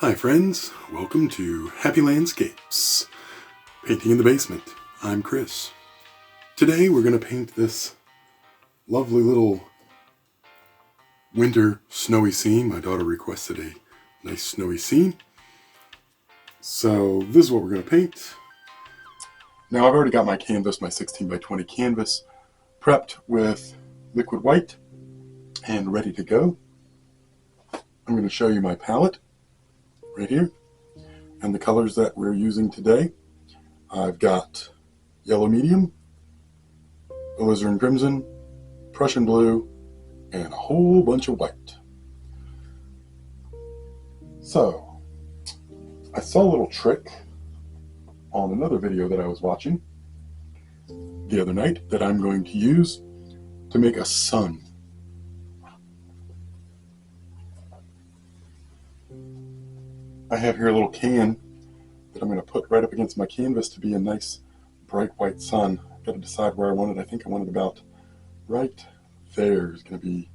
Hi friends, welcome to Happy Landscapes, Painting in the Basement. I'm Chris. Today we're going to paint this lovely little winter snowy scene. My daughter requested a nice snowy scene. So this is what we're going to paint. Now I've already got my canvas, my 16 by 20 canvas, prepped with liquid white and ready to go. I'm going to show you my palette right here and the colors that we're using today. I've got yellow medium, Alizarin Crimson, Prussian Blue, and a whole bunch of white. So I saw a little trick on another video that I was watching the other night that I'm going to use to make a sun. I have here a little can that I'm going to put right up against my canvas to be a nice bright white sun. I've got to decide where I want it. I think I want it about right there is going to be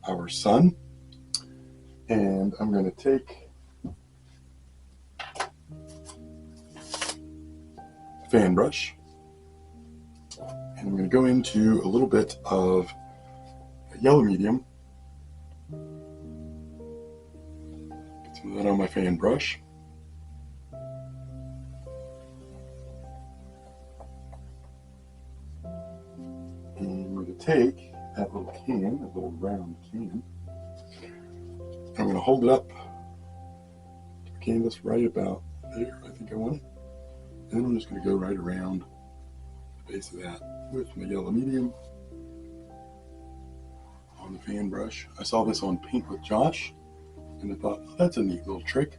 our sun. And I'm going to take a fan brush and I'm going to go into a little bit of a yellow medium. Some of that on my fan brush. And we're going to take that little can, that little round can, and I'm going to hold it up to the canvas right about there. I think I want it. And then I'm just going to go right around the base of that with my yellow medium on the fan brush. I saw this on Paint with Josh. And I thought, oh, that's a neat little trick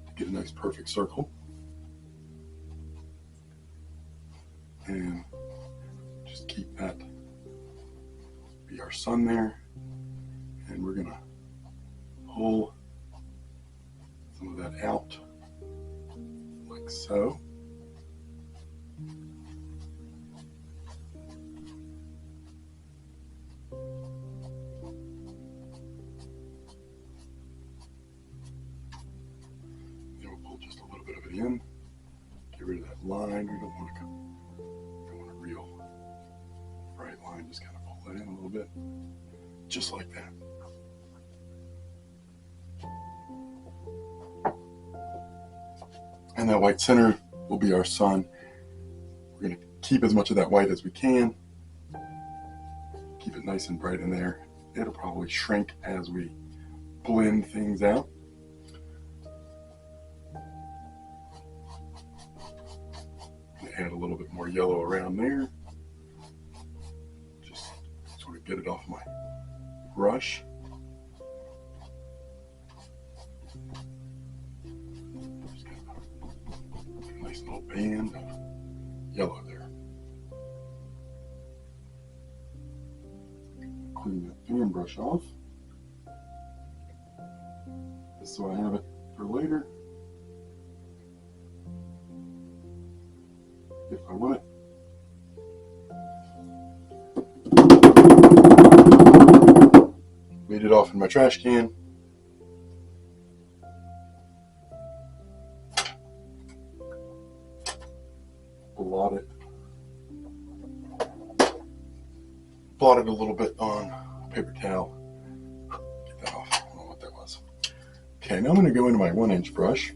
to get a nice perfect circle. And just keep that be our sun there. And we're going to pull some of that out like so. Just a little bit of it in. Get rid of that line. We don't want a real bright line. Just kind of pull that in a little bit. Just like that. And that white center will be our sun. We're going to keep as much of that white as we can. Keep it nice and bright in there. It'll probably shrink as we blend things out. Add a little bit more yellow around there. Just sort of get it off my brush. Just kind of a nice little band of yellow there. Clean that fan brush off. Just so I have it for later. If I want it. Weed it off in my trash can. Blot it a little bit on a paper towel. Get that off. I don't know what that was. Okay, now I'm going to go into my 1-inch brush.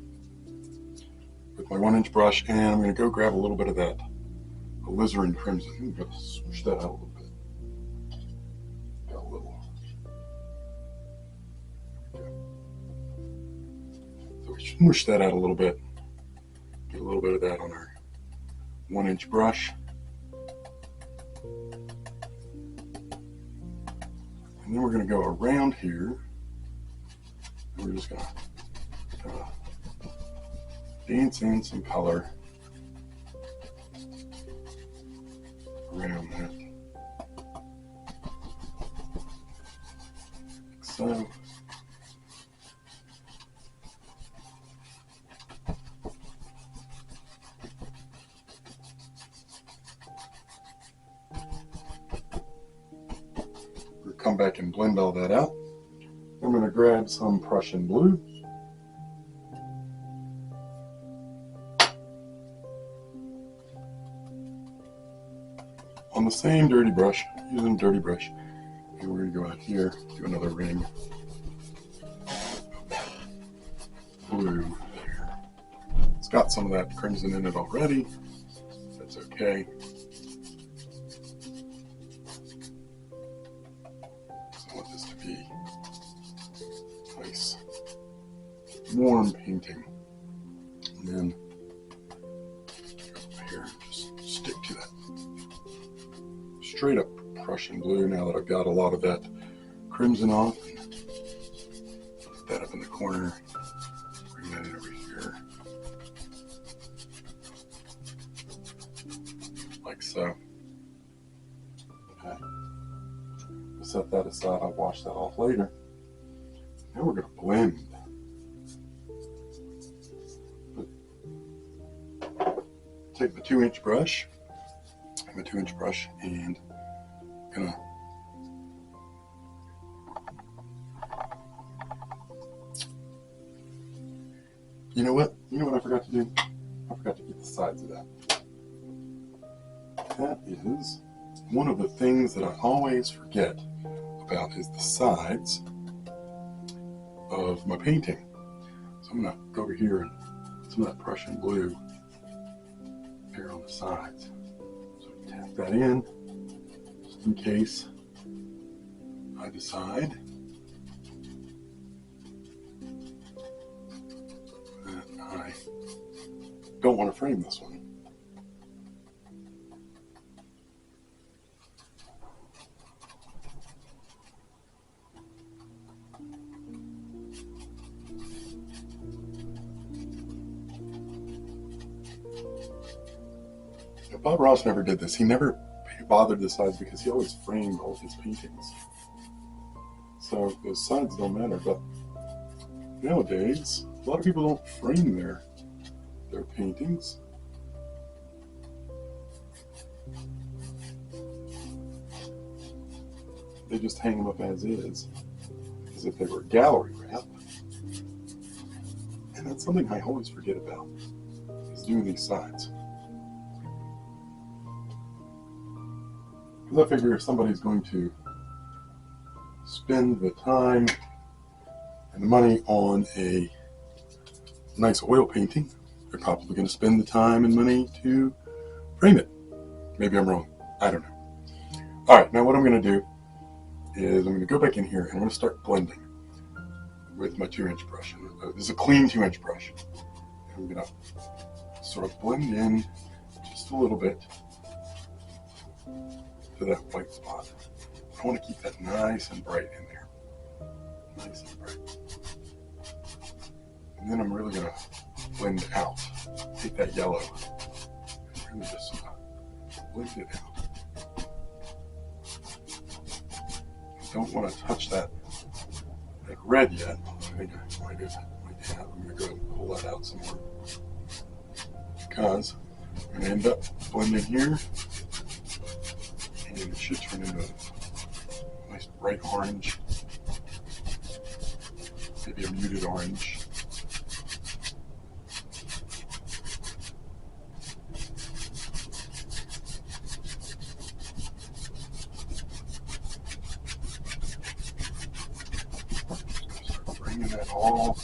With my 1-inch brush, and I'm going to go grab a little bit of that Alizarin Crimson. I'm going to swoosh that out a little bit. Got a little. So we smoosh that out a little bit. Get a little bit of that on our 1-inch brush. And then we're going to go around here. And we're just going to dance in some color around that, like so. We'll come back and blend all that out. I'm going to grab some Prussian Blue. the same dirty brush, using a dirty brush. And we're going to go out here, do another ring. Blue there. It's got some of that crimson in it already. That's okay. I want this to be nice, warm painting. And then go over here and just stick to that. Straight up Prussian blue now that I've got a lot of that crimson off. Put that up in the corner. Bring that in over here. Like so. Okay. We'll set that aside. I'll wash that off later. Now we're going to blend. Take the 2-inch brush. I have a 2-inch brush and I'm gonna you know what I forgot to do? I forgot to get the sides of that. That is one of the things that I always forget about, is the sides of my painting. So I'm gonna go over here and put some of that Prussian blue there on the sides. So tap that in, just in case I decide that I don't want to frame this one. Bob Ross never did this. He never bothered the sides because he always framed all of his paintings. So those sides don't matter. But nowadays, a lot of people don't frame their paintings. They just hang them up as is, as if they were gallery wrap. And that's something I always forget about, is doing these sides. Because I figure if somebody's going to spend the time and the money on a nice oil painting, they're probably going to spend the time and money to frame it. Maybe I'm wrong. I don't know. Alright, now what I'm going to do is I'm going to go back in here and I'm going to start blending with my 2-inch brush. This is a clean 2-inch brush. And I'm going to sort of blend in just a little bit to that white spot. I want to keep that nice and bright in there. Nice and bright. And then I'm really going to blend out. Take that yellow and really just blend it out. Don't want to touch that red yet. I think I might have. I'm going to go ahead and pull that out some more. Because I'm going to end up blending here. And it should turn into a nice bright orange, maybe a muted orange. Start bringing that all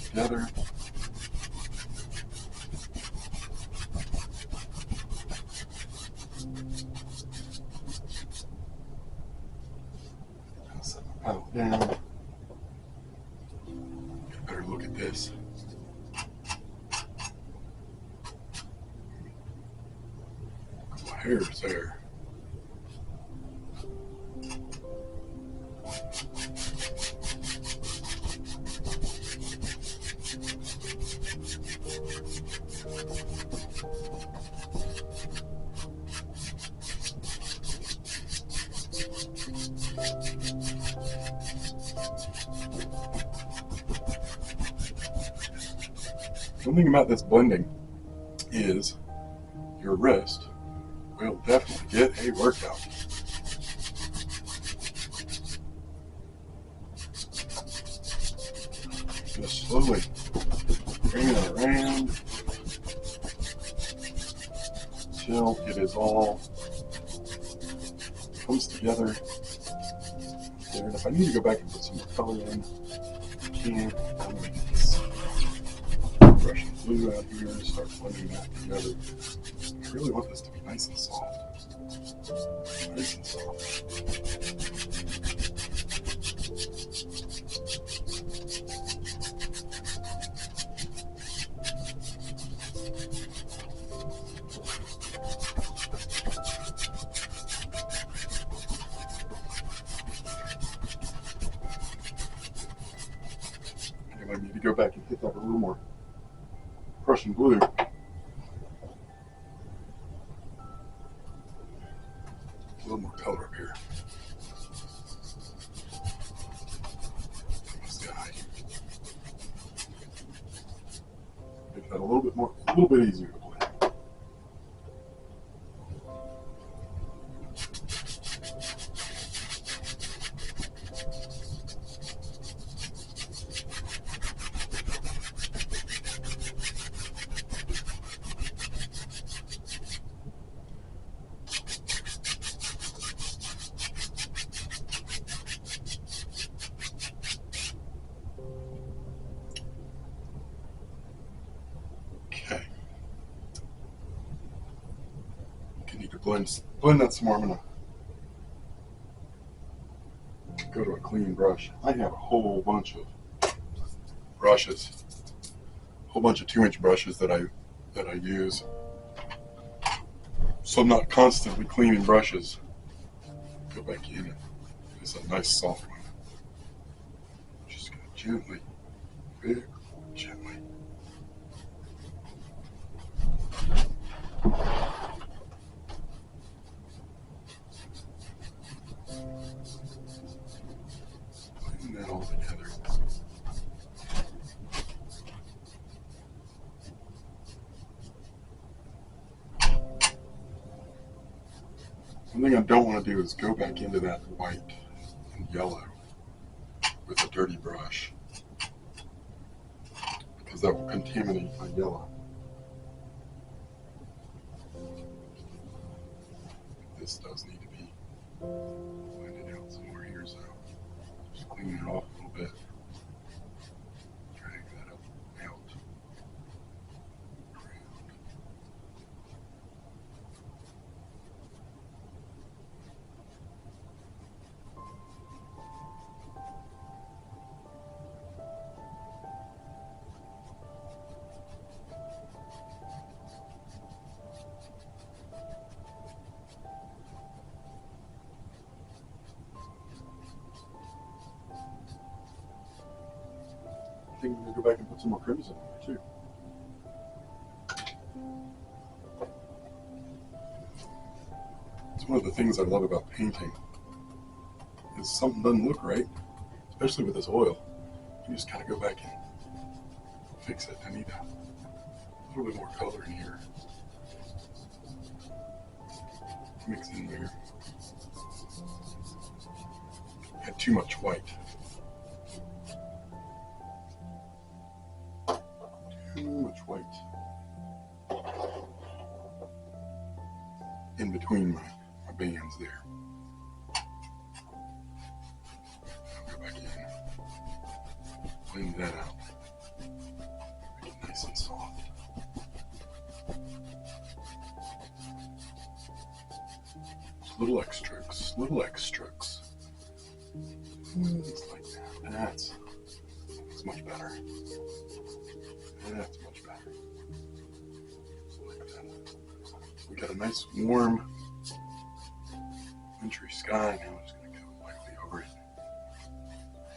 together. Out down. Get a better look at this. My hair's there. One thing about this blending is your wrist will definitely get a workout. Just slowly bring it around until it is all comes together there. And if I need to go back and put some more color in, I can. I'm going to get this Prussian Blue out here and start blending that together. I really want this to be nice and soft. Nice and soft. I need to go back and hit that a little more Prussian Blue. A little more color up here. This guy. Make that a little bit easier to blend. Okay. I need to blend that some more. I'm going to go to a clean brush. I have a whole bunch of brushes, a whole bunch of 2-inch brushes that I use. So I'm not constantly cleaning brushes. Go back in and it's a nice soft one. Just going to gently, very gently. Blend that all together. One thing I don't want to do is go back into that white and yellow with a dirty brush, because that will contaminate my yellow. This does need to be blended out some more here, so just clean it off a little bit. Drag that up out. I think I'm going to go back and put some more crimson in there too. It's one of the things I love about painting, is something doesn't look right, especially with this oil. You just kind of go back and fix it. I need a little bit more color in here. Mix in there. Had too much white. Too much white in between my bands there. I'll go back in, blend that out, make it nice and soft. Little X strokes, Just like that. That's much better. That's much better. Like that. We got a nice warm wintry sky. Now I'm just going to go lightly over it.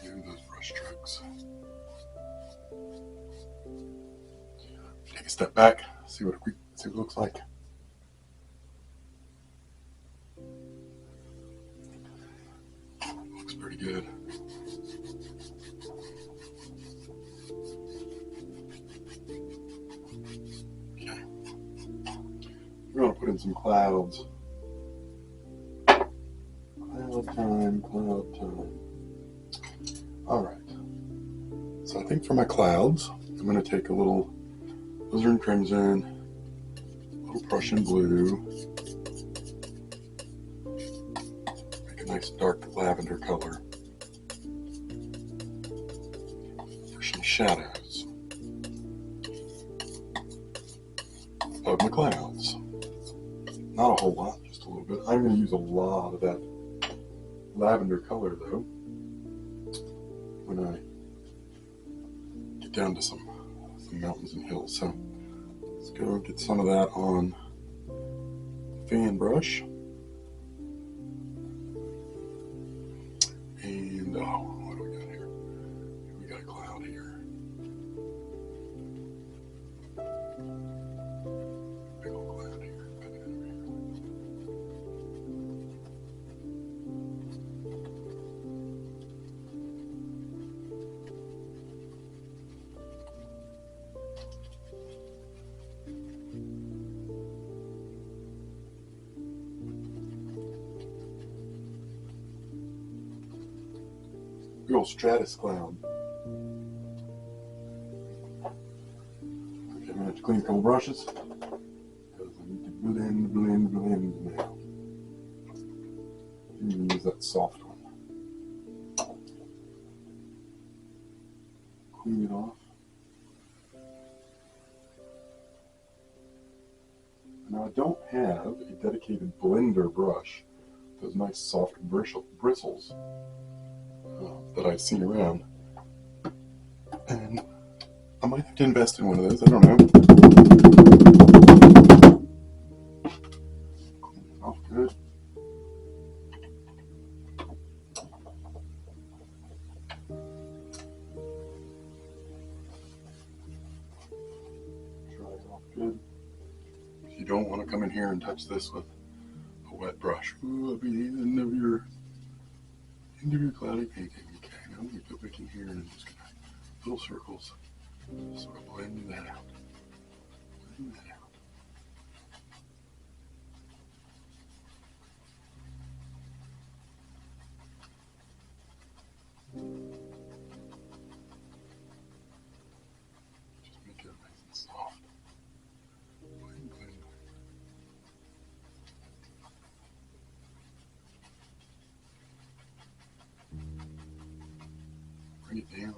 Do those brush strokes. Take a step back, see what it looks like. Looks pretty good. Okay. We're going to put in some clouds. Cloud time. All right. So I think for my clouds, I'm going to take a little Alizarin Crimson, a little Prussian Blue, Nice dark lavender color for some shadows of my clouds. Not a whole lot, just a little bit. I'm going to use a lot of that lavender color though when I get down to some mountains and hills. So let's go get some of that on the fan brush. And what do we got here? We got a cloud here. Big old cloud here. Coming in over here. Big old stratus cloud. Okay, I'm gonna have to clean a couple brushes because I need to blend now. I'm gonna use that soft one. Clean it off. Now I don't have a dedicated blender brush. Those nice soft bristles that I've seen around, and I might have to invest in one of those. I don't know. Clean it off good. Dry it off good. You don't want to come in here and touch this with a wet brush. Ooh, it'll be the end of your cloudy painting. Okay, now we go back in here and I'm just gonna little circles, sort of blend that out. Blend that out. Just make it nice and soft. Blend, blend, blend. Bring it down.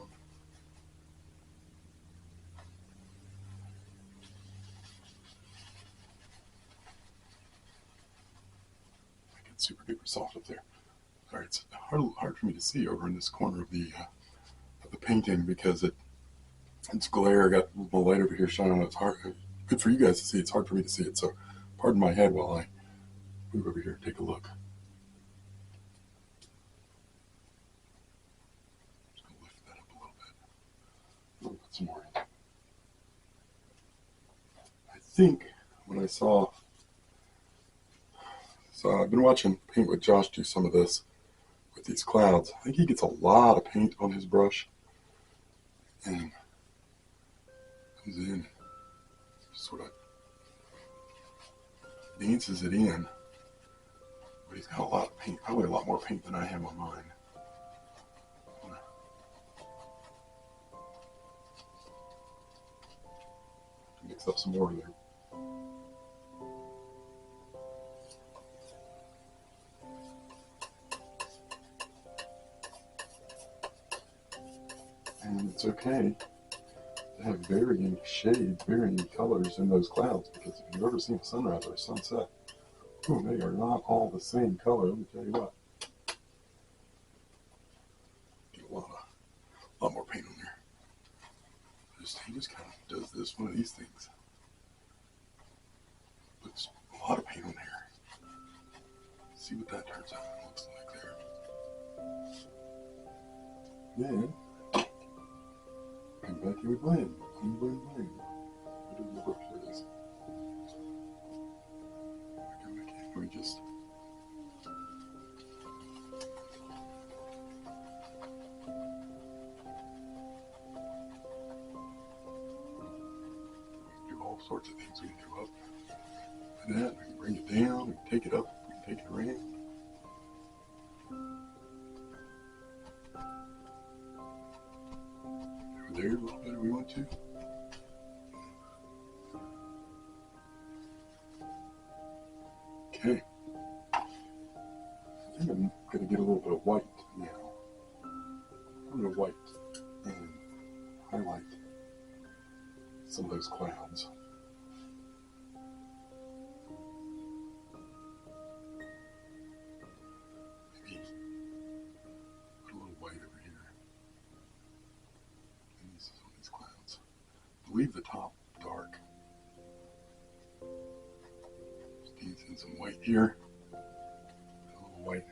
Make it super duper soft up there. All right, it's hard for me to see over in this corner of the painting because it's glare. I got the light over here shining on it. It's hard. Good for you guys to see. It's hard for me to see it. So pardon my head while I move over here and take a look. Just gonna lift that up a little bit. Put some more in. I think when I saw, so I've been watching Paint with Josh do some of this with these clouds. I think he gets a lot of paint on his brush and comes in and sort of dances it in. But he's got a lot of paint, probably a lot more paint than I have on mine. Mix up some more there. And it's okay to have varying shades, varying colors in those clouds, because if you've ever seen a sunrise or a sunset, ooh, they are not all the same color. Let me tell you what. Get a lot more paint on there. He just kind of does this, one of these things. Puts a lot of paint on there. See what that turns out looks like there. Then come back here with blend. Blend, blend, blend. Where does the brush? There it is. Come back in. We just do all sorts of things. We can go up like that. We can bring it down. We can take it up. We can take it around. Over there a little bit if we want to. Okay. I think going to get a little bit of white now. A little white and highlight some of those clouds. Maybe put a little white over here. And some of these clouds. Leave the top dark. Just in some white here. A little white.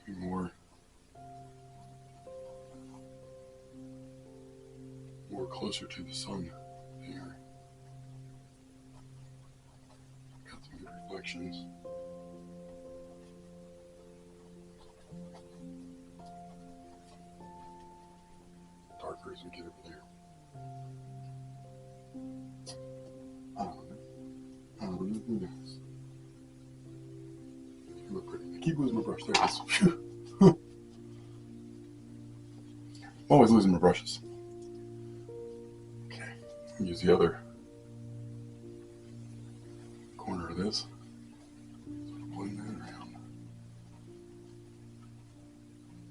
Maybe more closer to the sun here. Got some good reflections. Darker as we get over there. I don't know. Who knows? You look pretty. I keep losing my brush. There it is. I'm always losing my brushes. Okay, use the other corner of this. Blend that around.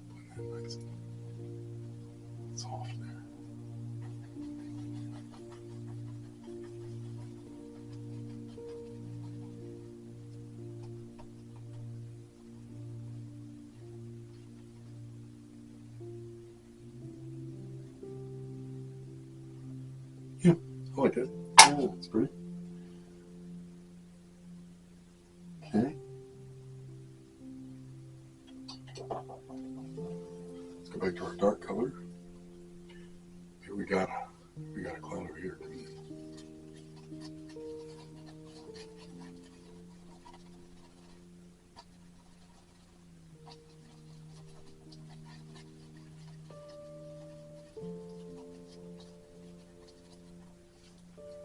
Blend that nice and soft there. Yeah, I like it. Oh, it's pretty. Okay. Let's go back to our dark color. Here we got a cloud over here coming in.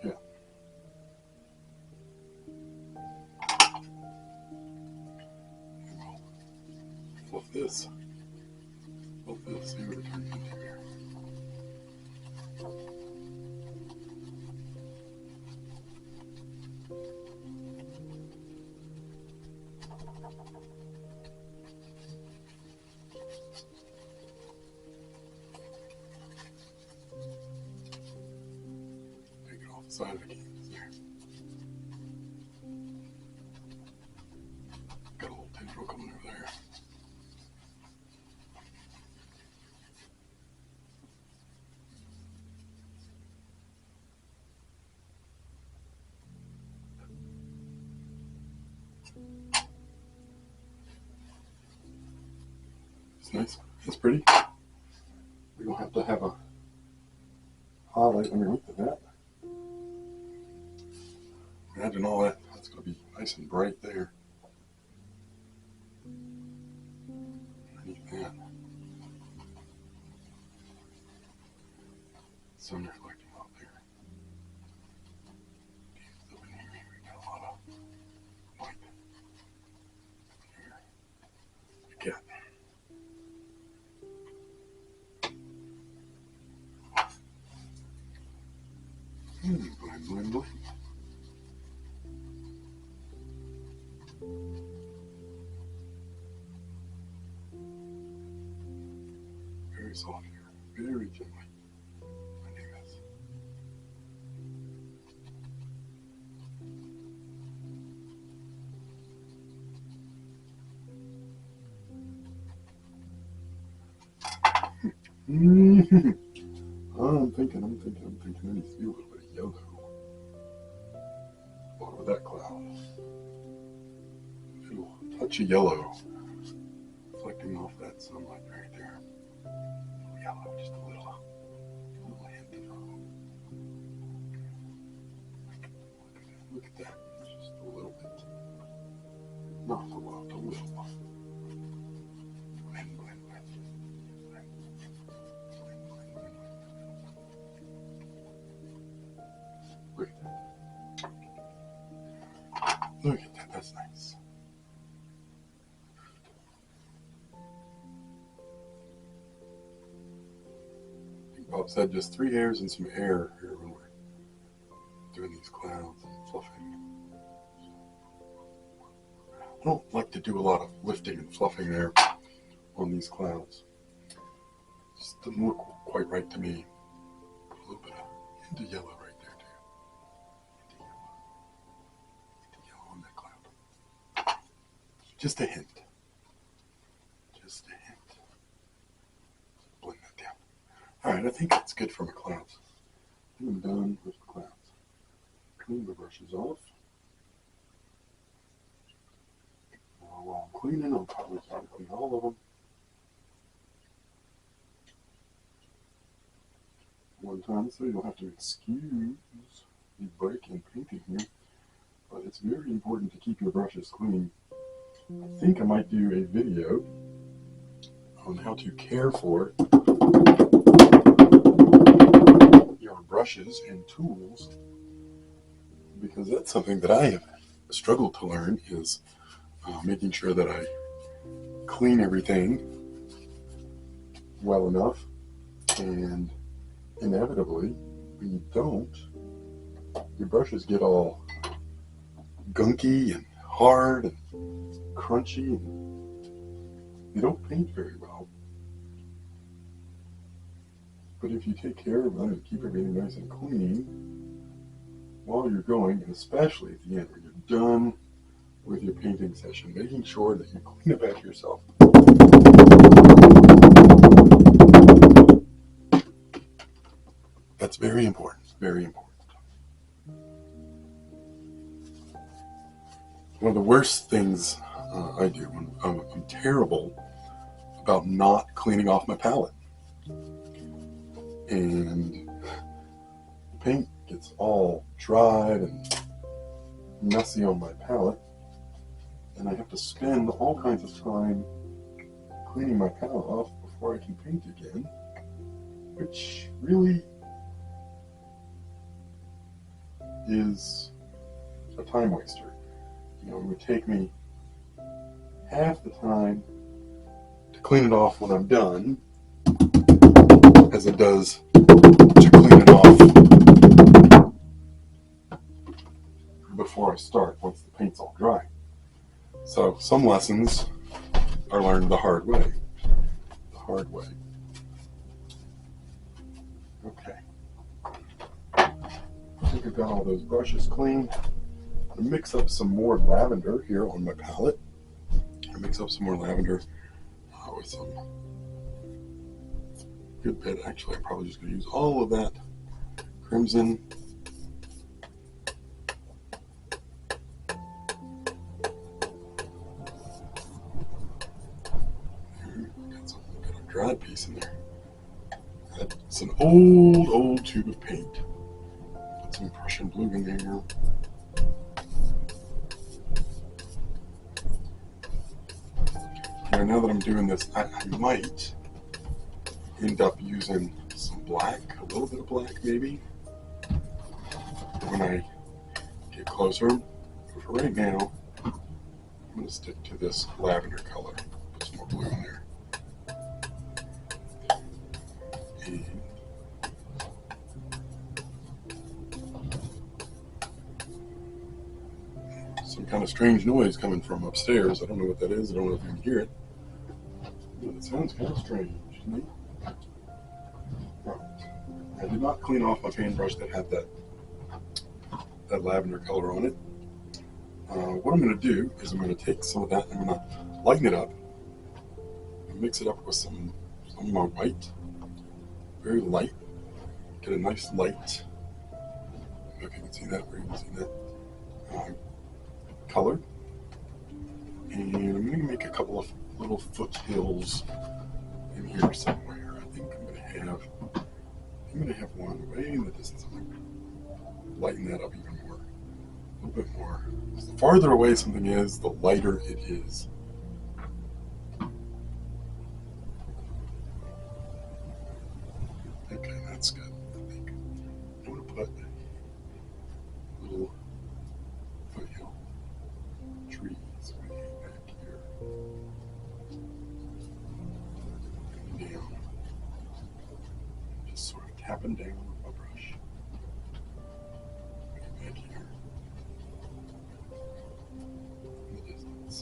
Yeah. Fluff this. See what it turns into here. Take it off the side of the canvas there. Got a little tendril coming over there. It's nice. It's pretty. We don't have to have a highlight underneath of that. Imagine all that. That's going to be nice and bright there. Underneath that. Sun reflecting off there. Up in here, we got a lot of white. Here. Again. Blend, blend, blend. Very soft here, very gently. Blending this. I'm thinking. I need to see a little bit of yellow. Over that cloud. A little touch of yellow. Reflecting off that sunlight right there. A little yellow, just a little hint of yellow. Look at that. Just a little bit. Not a lot, a little. Blend, blend, blend. Look at that. Look at that, that's nice. Like Bob said, just 3 hairs and some air here when we're doing these clouds and fluffing. don't like to do a lot of lifting and fluffing there on these clouds. Just doesn't look quite right to me. Put a little bit of hint of yellow right there too. Hint of yellow on that cloud. Just a hint. Just a hint. Blend that down. Alright, I think that's good for my clouds. I'm done with the clouds. Clean the brushes off. Now while I'm cleaning, I'll probably try to clean all of them. One time, so you don't have to excuse the break in painting here. But it's very important to keep your brushes clean. I think I might do a video on how to care for your brushes and tools, because that's something that I have struggled to learn, is making sure that I clean everything well enough, and inevitably when you don't, your brushes get all gunky and hard and crunchy, and you don't paint very well. But if you take care of them and keep everything nice and clean while you're going, and especially at the end when you're done with your painting session, making sure that you clean it back yourself. That's very important, very important. One of the worst things I do when I'm terrible about not cleaning off my palette. And the paint gets all dried and messy on my palette, and I have to spend all kinds of time cleaning my palette off before I can paint again, which really is a time waster. You know, it would take me half the time to clean it off when I'm done as it does to clean it off before I start, once the paint's all dry. So some lessons are learned the hard way. The hard way. Okay. I think I've got all those brushes clean. I'm going to mix up some more lavender here on my palette. I'll mix up some more lavender with some good bit. Actually, I'm probably just going to use all of that crimson. Got a dried piece in there. It's an old tube of paint. Put some Prussian Blue in there now. Now that I'm doing this, I might end up using some black, a little bit of black maybe, when I get closer. But for right now, I'm going to stick to this lavender color. Put some more blue in there. And some kind of strange noise coming from upstairs. I don't know what that is. I don't know if you can hear it. But it sounds kind of strange to me. Right. I did not clean off my paintbrush that had that lavender color on it. What I'm going to do is I'm going to take some of that and I'm going to lighten it up and mix it up with some of my white, very light. Get a nice light, I don't know if you can see that, or you can see that, color. And I'm going to make a couple of little foothills in here somewhere. I think I'm going to have one way in the distance. I'm going to lighten that up even more, a little bit more. So the farther away something is, the lighter it is. Okay, that's good. I think I'm going to put a little foothill trees way back here. Down. Just sort of tapping down with my brush. Back here. In the distance.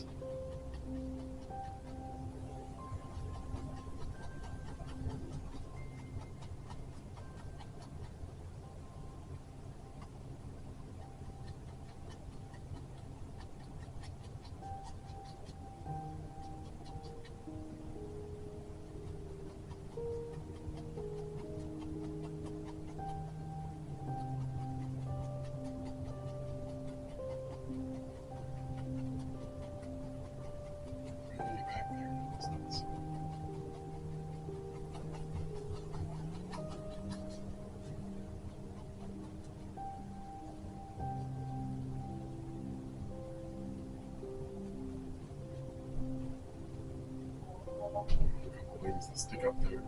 couple things that stick up there.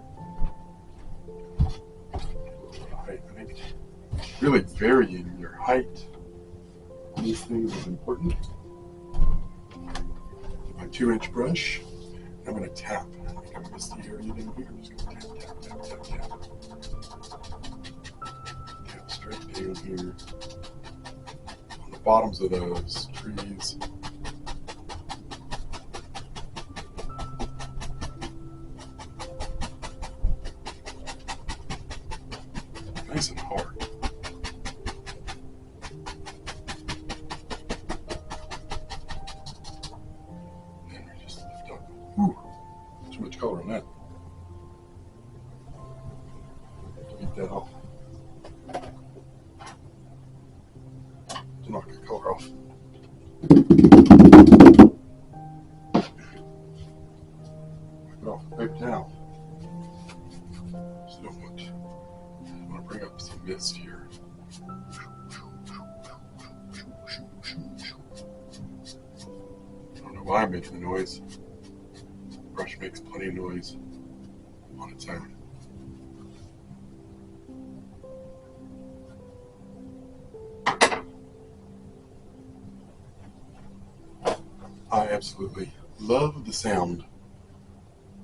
Height, I think really varying your height on these things is important. My 2-inch brush. I'm going to tap. I think I missed the area down here. I'm just going to tap, tap, tap, tap, tap. Tap straight down here on the bottoms of those trees. Nice and hard. And we just lift up. Whew, too much color on that. Delete that off. To knock the color off. Wipe it off with a paper towel. Just don't want. I want to bring up some mist here. I don't know why I'm making the noise. The brush makes plenty of noise on its own. I absolutely love the sound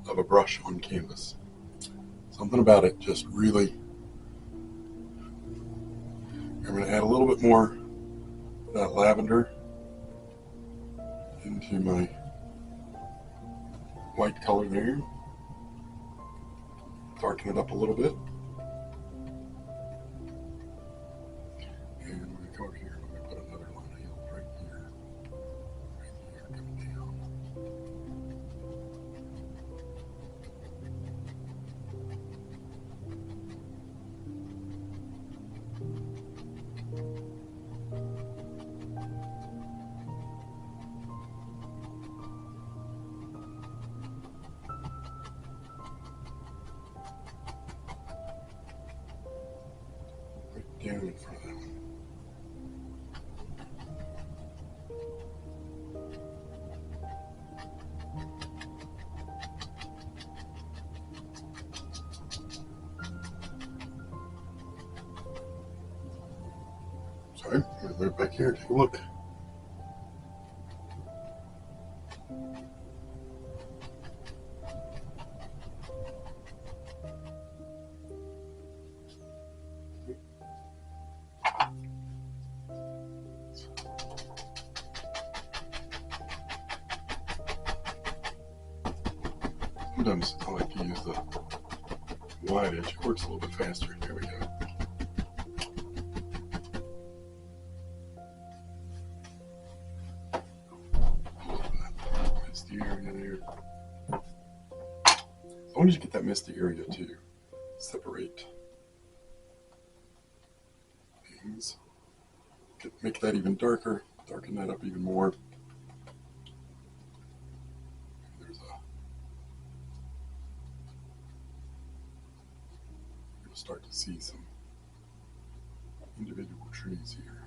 of a brush on canvas. Something about it just really. I'm going to add a little bit more of that lavender into my white color there. Darken it up a little bit. And I'm going to come over here and I'm going to put another line of yellow right here. Right here, coming down. Down in front of that one. Sorry, I'm going to move back here and take a look. Sometimes I like to use the wide edge. It works a little bit faster. There we go. Misty area there. As long as you get that misty area to separate things, make that even darker, darken that up even more. Start to see some individual trees here.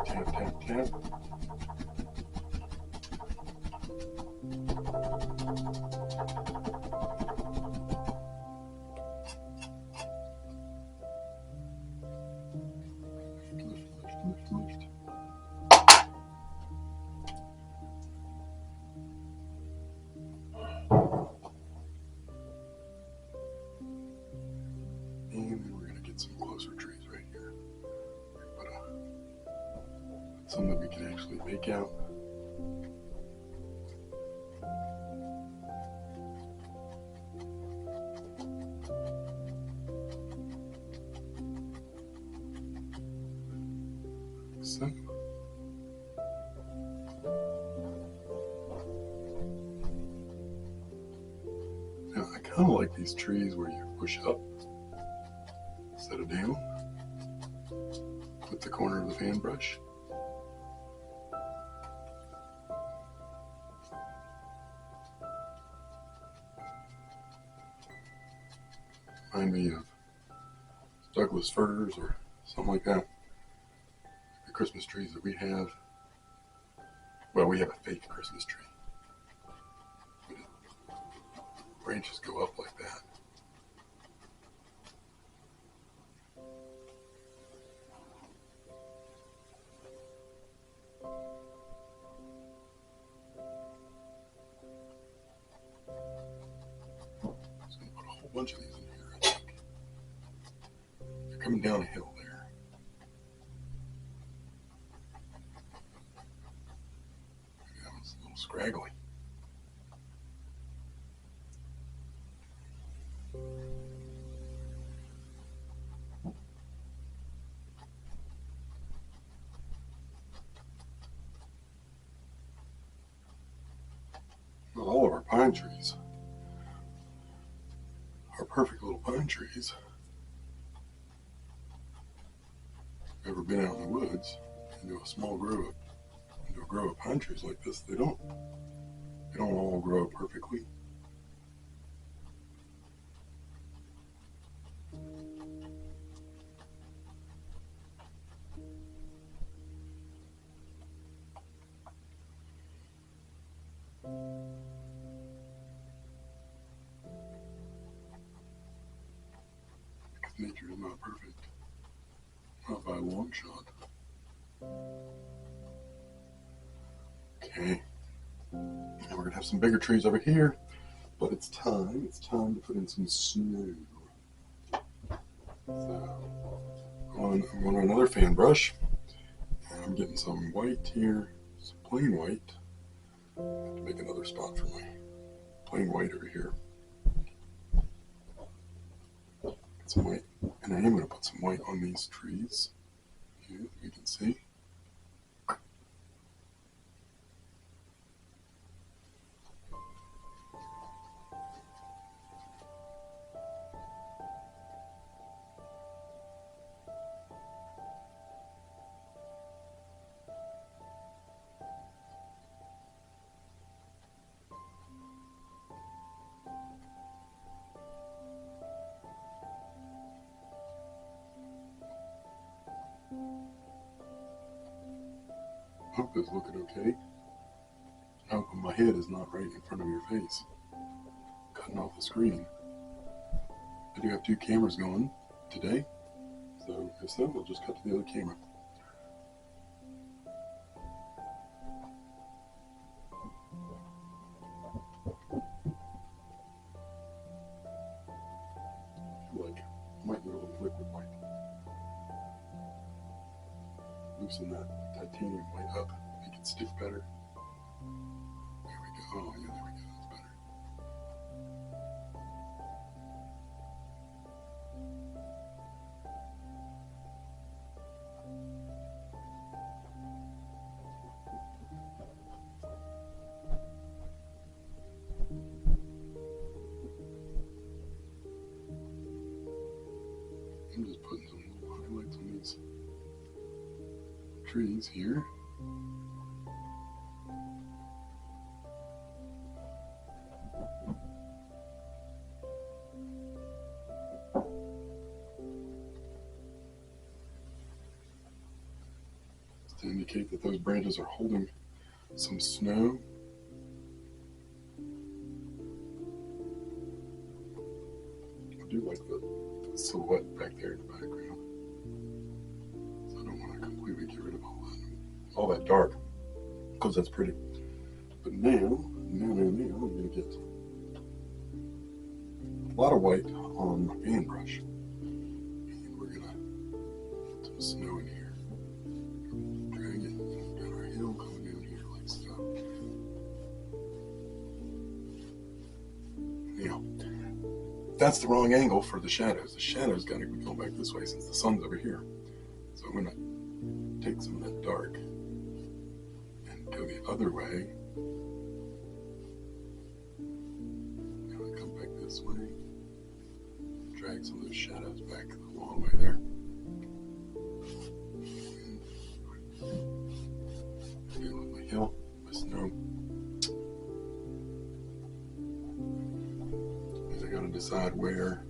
Tap, tap, tap. Lift. And then we're going to get some closer trees right here. But some that we can actually make out. So. kind of like these trees where you push up instead of down with the corner of the fan brush. Remind me of Douglas firs or something like that. The Christmas trees that we have. Well, we have a fake Christmas tree. Branches go up like that. I'm just going to put a whole bunch of these in here, I think. They're coming down a hill there. That one's a little scraggly. All of our pine trees are perfect little pine trees. If you've ever been out in the woods into a grove of pine trees like this, they don't all grow perfectly. Nature is not perfect, not by a long shot. Okay, now we're gonna have some bigger trees over here, but it's time to put in some snow. So I'm going on another fan brush, and I'm getting some white here, some plain white. I have to make another spot for my plain white over here. Some white, and I am going to put some white on these trees here, you can see. Hope is looking okay. I hope my head is not right in front of your face, cutting off the screen. I do have two cameras going today, so if so, we'll just cut to the other camera. I feel like I might need a little liquid white. Loosen that titanium white up, make it stick better. There we go. Oh, yeah, there we go. That's better. I'm just putting some little highlights on these trees here. Just to indicate that those branches are holding some snow. I do like the silhouette back there in the background. So I don't want to completely get rid of all that dark, because that's pretty. But now I'm going to get a lot of white on my fan brush. And we're going to put some snow in here. Drag it down our hill, coming down here like so. Now, that's the wrong angle for the shadows. The shadows got to be going back this way since the sun's over here. So I'm going to take some of that dark and go the other way. Now I come back this this way. Drag some of those shadows back a long way there. Dealing with my hill, my snow. Because I gotta decide where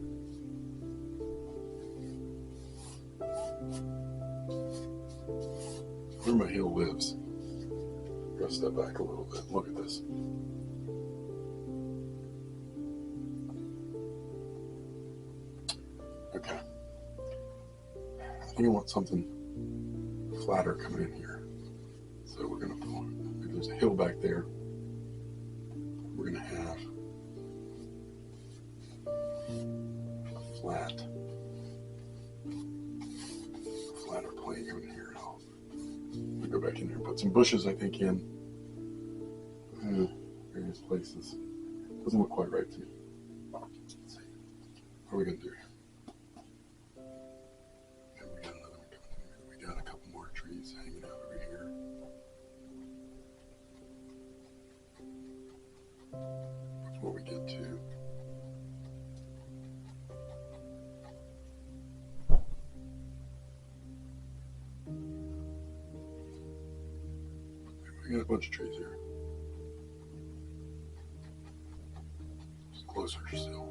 my hill lives. I'm gonna step back a little bit. Look at this. Okay. I think I want something flatter coming in here. So we're gonna pull. If there's a hill back there, we're gonna have a flatter plane coming in here. I'll go back in here and put some bushes, I think, in various places. Doesn't look quite right to me. Let's see. What are we gonna do here? And we got another one coming in here. We got a couple more trees hanging out over here. Before we get to we got a bunch of trees here. Just closer still.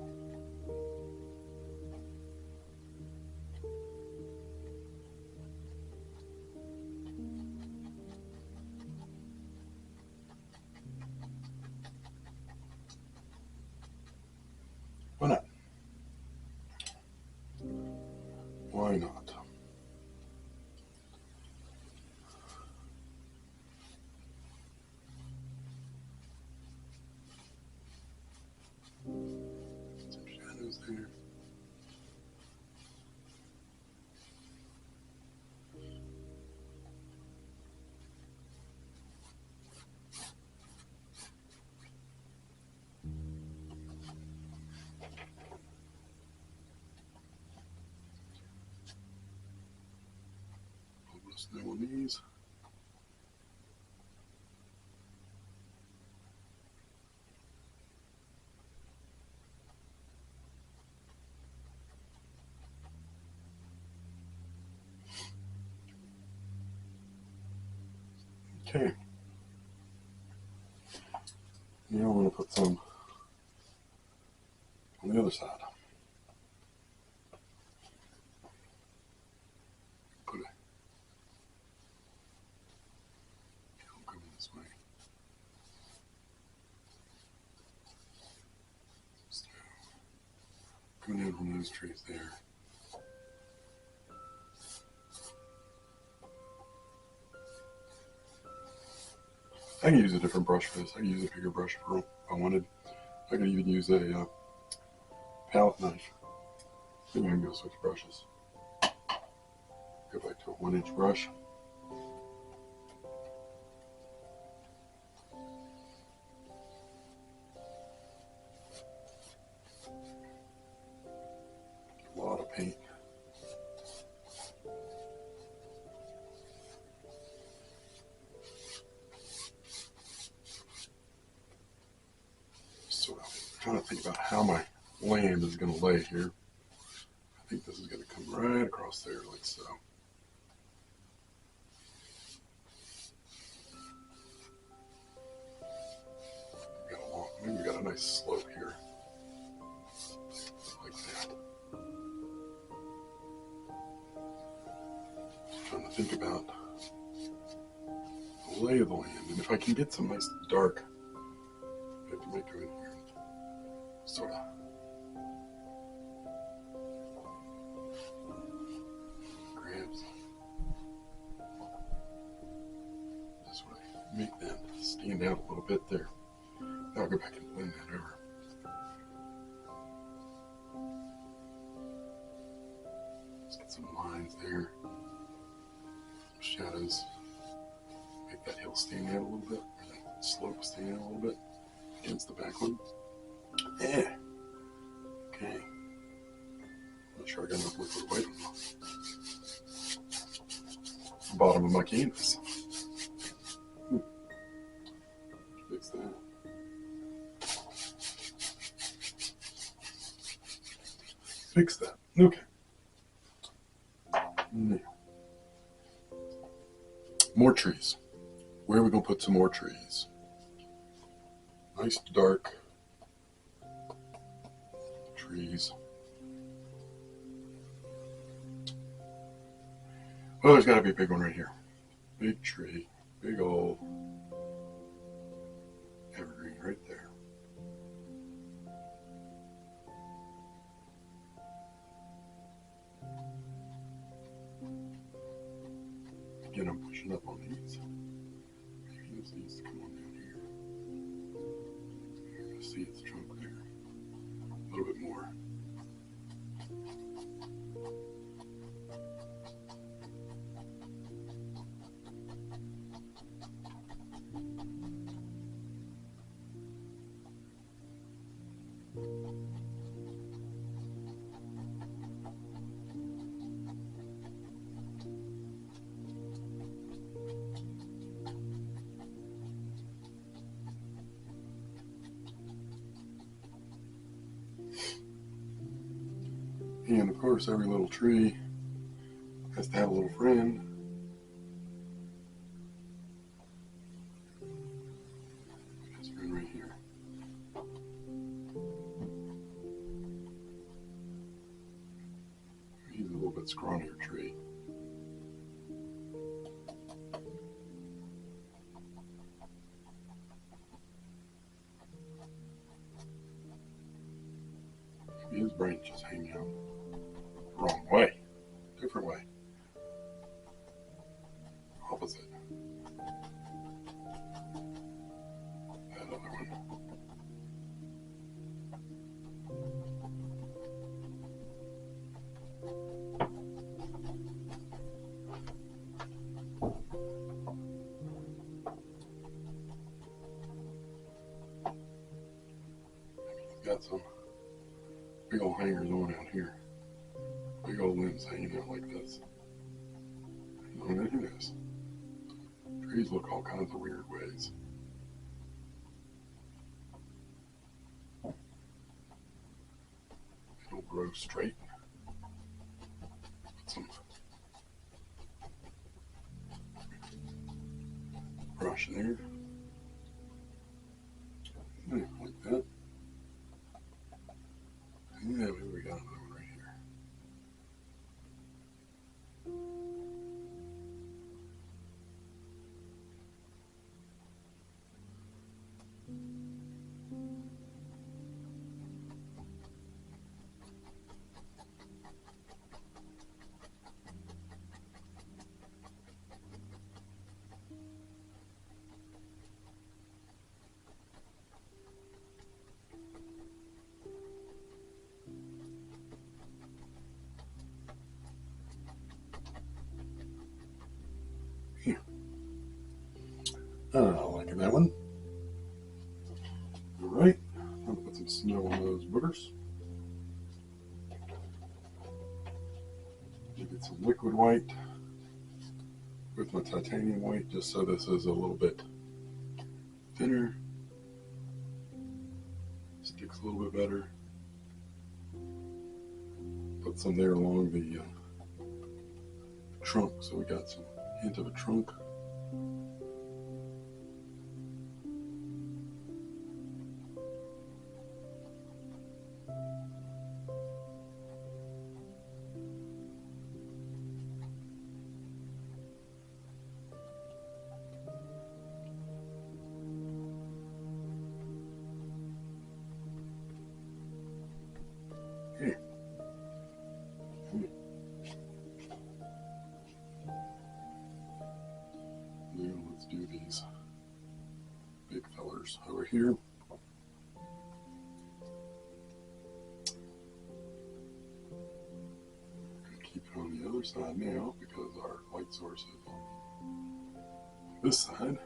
Why not? Why not? Some shadows there. Snow on these. Okay. Now I'm going to put some on the other side. Put it. Coming this way. Snow. Coming in from those trees there. I can use a different brush for this. I can use a bigger brush if I wanted. I could even use a palette knife. Then I can go switch brushes. Go back to a 1-inch brush. A lot of paint. Trying to think about how my land is going to lay here. I think this is going to come right across there like so. Maybe we got a nice slope here. Like that. Just trying to think about the lay of the land. And if I can get some nice dark, I have to make it in here. Sort of grabs this way, make that stand out a little bit there. Now I'll go back and blend that over. Let's get some lines there, some shadows, make that hill stand out a little bit, or that slope stand out a little bit against the background. Yeah. Okay. Not sure I got enough liquid white on the bottom of my canvas. Fix that. fix that. Okay. Now, more trees. Where are we going to put some more trees? Nice dark trees. Well, there's got to be a big one right here. Big tree. Big old evergreen right there. Again, I'm pushing up on these. Maybe use these to come on down here. You're going to see its trunk there. A little bit more. And of course, every little tree has to have a little friend. His friend right here. He's a little bit scrawnier tree. Maybe his branches hang out the wrong way. Different way. Opposite. That other one. He's got some big old hangers on out here. Big old limbs hanging out like this. Oh, look at this. Trees look all kinds of weird ways. They don't grow straight. Put some brush there. Yeah, like that. Yeah, maybe we got another one right here. Here. Liking that one. All right. I'm going to put some snow on those boogers. Get some liquid white with my titanium white, just so this is a little bit thinner. Sticks a little bit better. Put some there along the trunk, so we got some hint of a trunk. Here. Now let's do these big fellers over here. We're going to keep it on the other side now because our light source is on this side.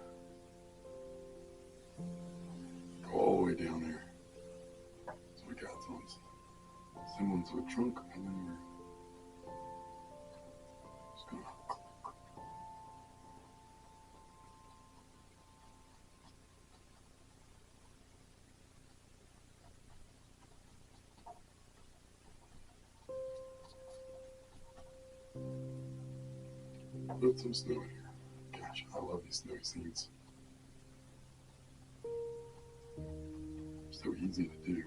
Go all the way down there. So we got some semblance of a trunk, and then we're just going to put some snow in here. Gosh, I love these snowy scenes. So easy to do.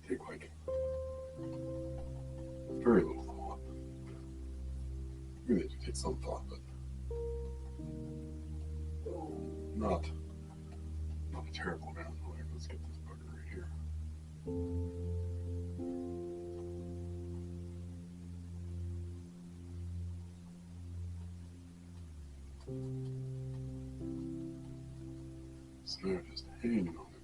Take like very little thought. Really do take some thought, but not a terrible amount. Right, let's get this bugger right here. Snow just hanging on the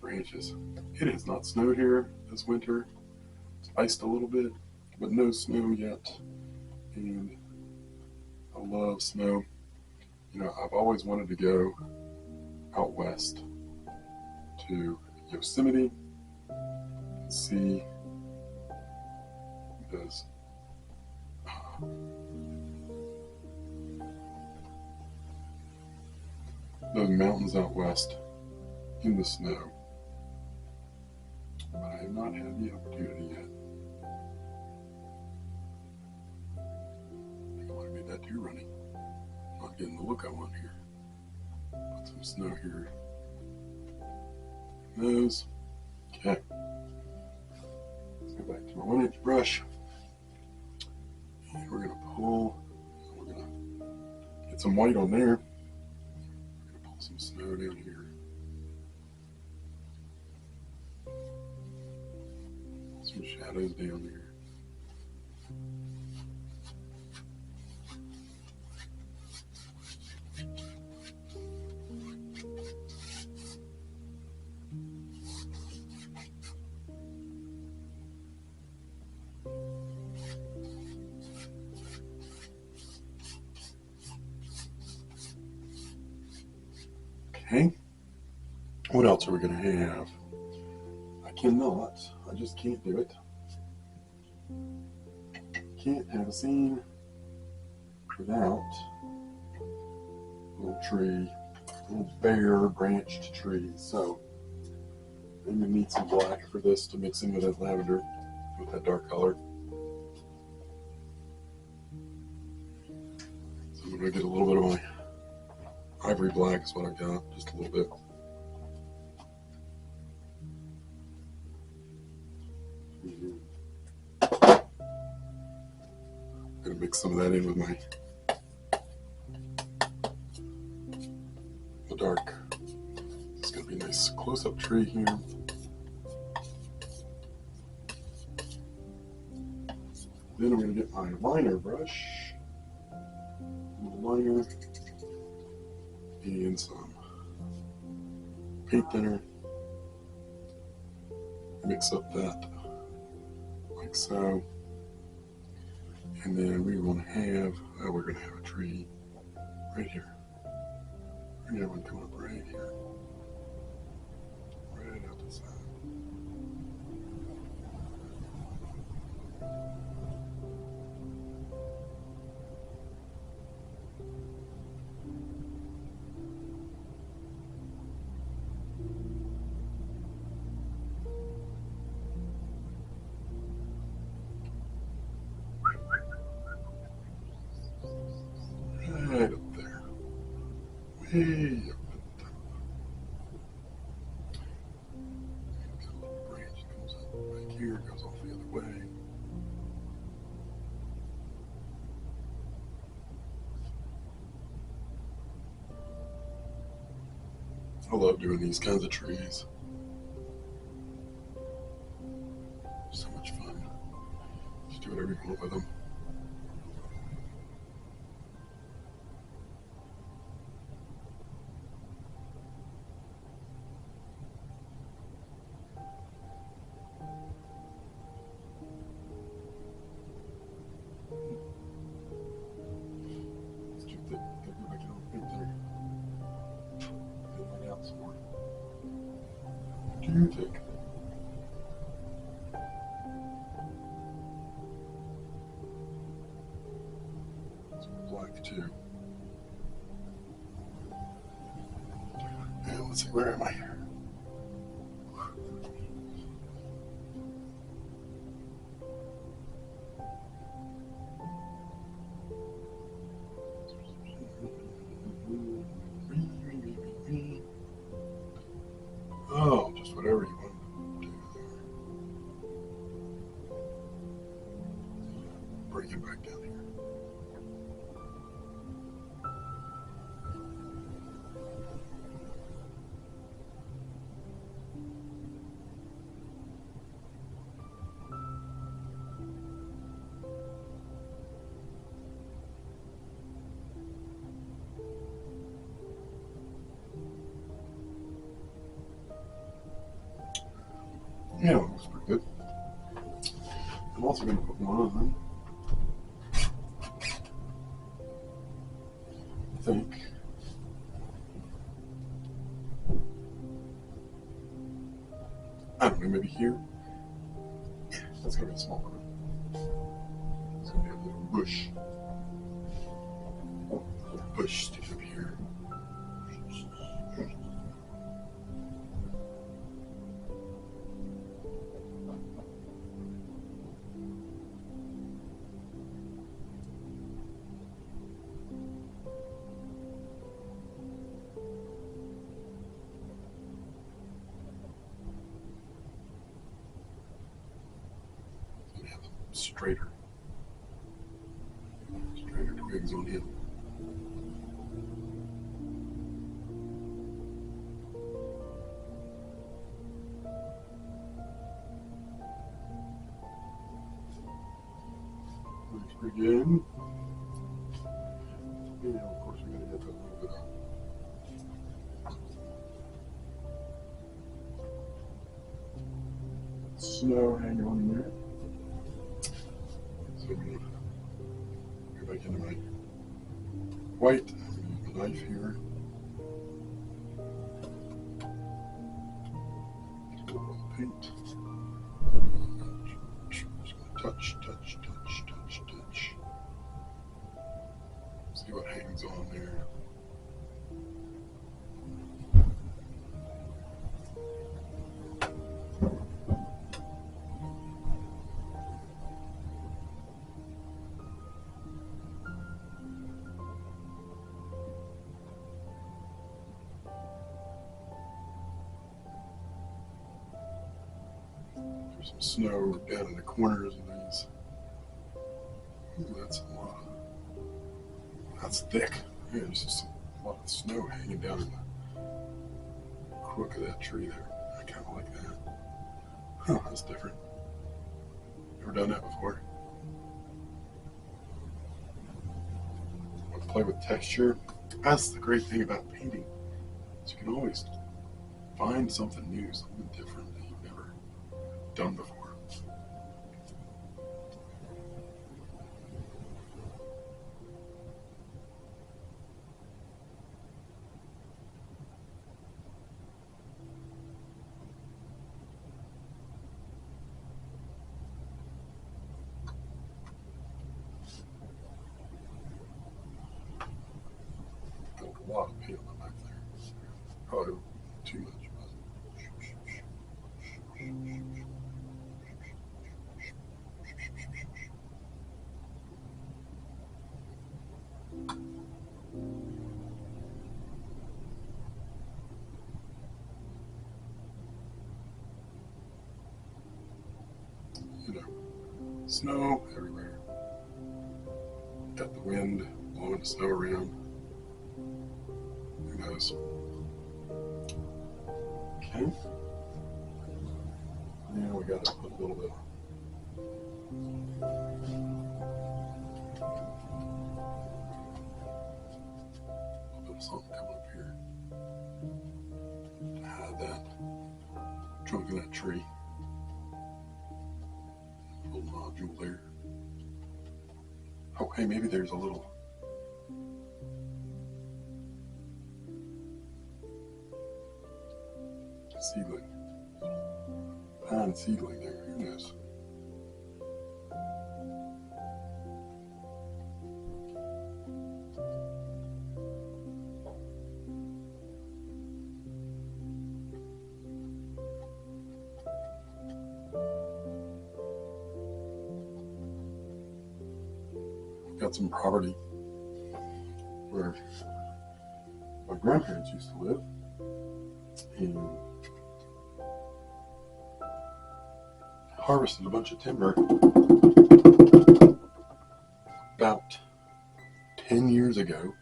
branches. It has not snowed here this winter. It's iced a little bit, but no snow yet. And I love snow. You know, I've always wanted to go out west to Yosemite and see those mountains out west in the snow. But I have not had the opportunity yet. I think I might have made that too runny. Not getting the look I want here. Put some snow here. Those. Okay. Let's go back to my 1-inch brush. And we're going to pull. We're going to get some white on there. We're going to pull some snow down here. Pull some shadows down there. Okay, what else are we going to have? I just can't do it. Can't have a scene without a little tree, a little bare branched tree. So I'm going to need some black for this to mix in with that lavender, with that dark color. So I'm going to get a little bit of my ivory black is what I've got, just a little bit. I'm going to mix some of that in with the dark. It's going to be a nice close-up tree here. Then I'm going to get my liner brush, a little liner, and some paint thinner. Mix up that like so. And then we're going to have a tree right here. We're going to have one come up right here. Right out the side. Right up there. Way up at the top. Got a little branch that comes up back here, goes off the other way. I love doing these kinds of trees. So much fun. Just do whatever you want with them. Too thick. It's black too. And let's see, where am I? whatever you want to do there. Bring him back down here. Yeah, it looks pretty good. I'm also going to put one on. I think. I don't know, maybe here. Yeah, that's going to be a small one. It's going to be a little bush. Oh, a little bush sticking up here. Straighter twigs on him. Looks pretty good. Yeah, of course we're going to get that little bit of snow hanging on there. So I'm going to go back into my white, use the knife here. Get a little bit of paint. Just going to touch. See what hangs on there. There's some snow down in the corners of these. Ooh, that's a lot. That's thick. Yeah, there's just a lot of snow hanging down in the crook of that tree there. I kind of like that. Huh, that's different. Never done that before. Play with texture. That's the great thing about painting. Is you can always find something new, something different that you've never done before. A lot of paint on back there. Probably too much. You know, snow everywhere. Got the wind blowing the snow around. Who knows? Okay. Now we got to put a little bit of something coming up here to hide that trunk of that tree. A little nodule there. Oh, hey, maybe there's a little seedling, pine seedling there. Who knows? Got some property where my grandparents used to live, and harvested a bunch of timber about 10 years ago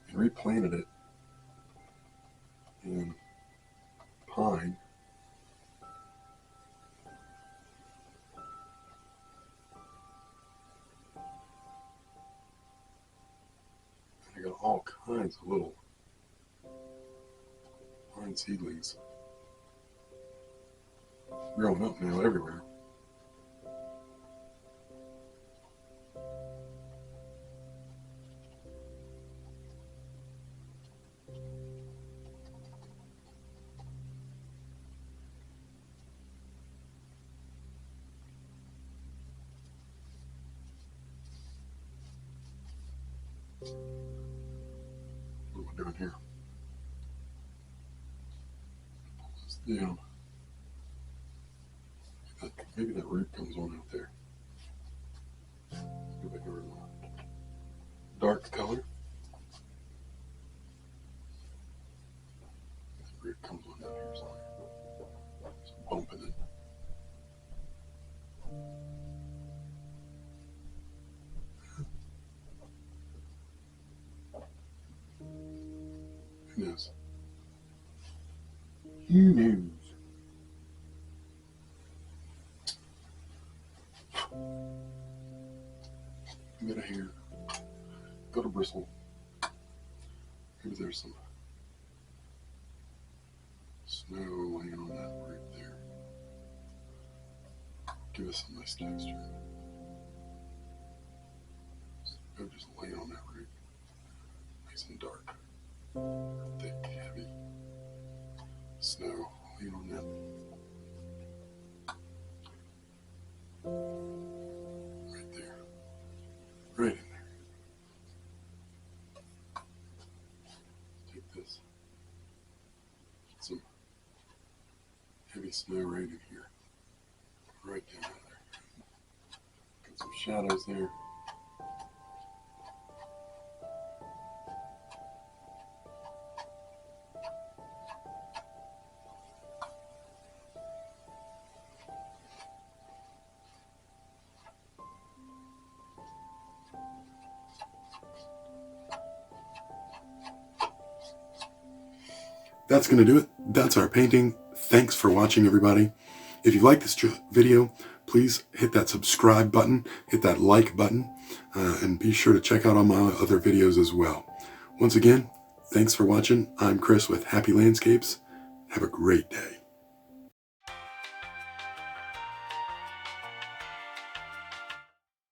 and replanted it in pine. I got all kinds of little pine seedlings growing up now everywhere. What am I doing here? Pull this down. Maybe that root comes on out there. Let's go back over to the dark color. That root comes on down here somewhere. Just bumping it. Who knows? Who knows? Get a hair. Go to bristle. Maybe there's some snow laying on that root there. Give us some nice texture. Snow just laying on that root. Nice and dark. Thick, heavy. Snow laying on that. Right there. Right in there. Take this. Some heavy snow right in here. Right down there. Got some shadows there. That's going to do it. That's our painting. Thanks for watching, everybody. If you like this video, please hit that subscribe button, hit that like button, and be sure to check out all my other videos as well. Once again, thanks for watching. I'm Chris with Happy Landscapes. Have a great day.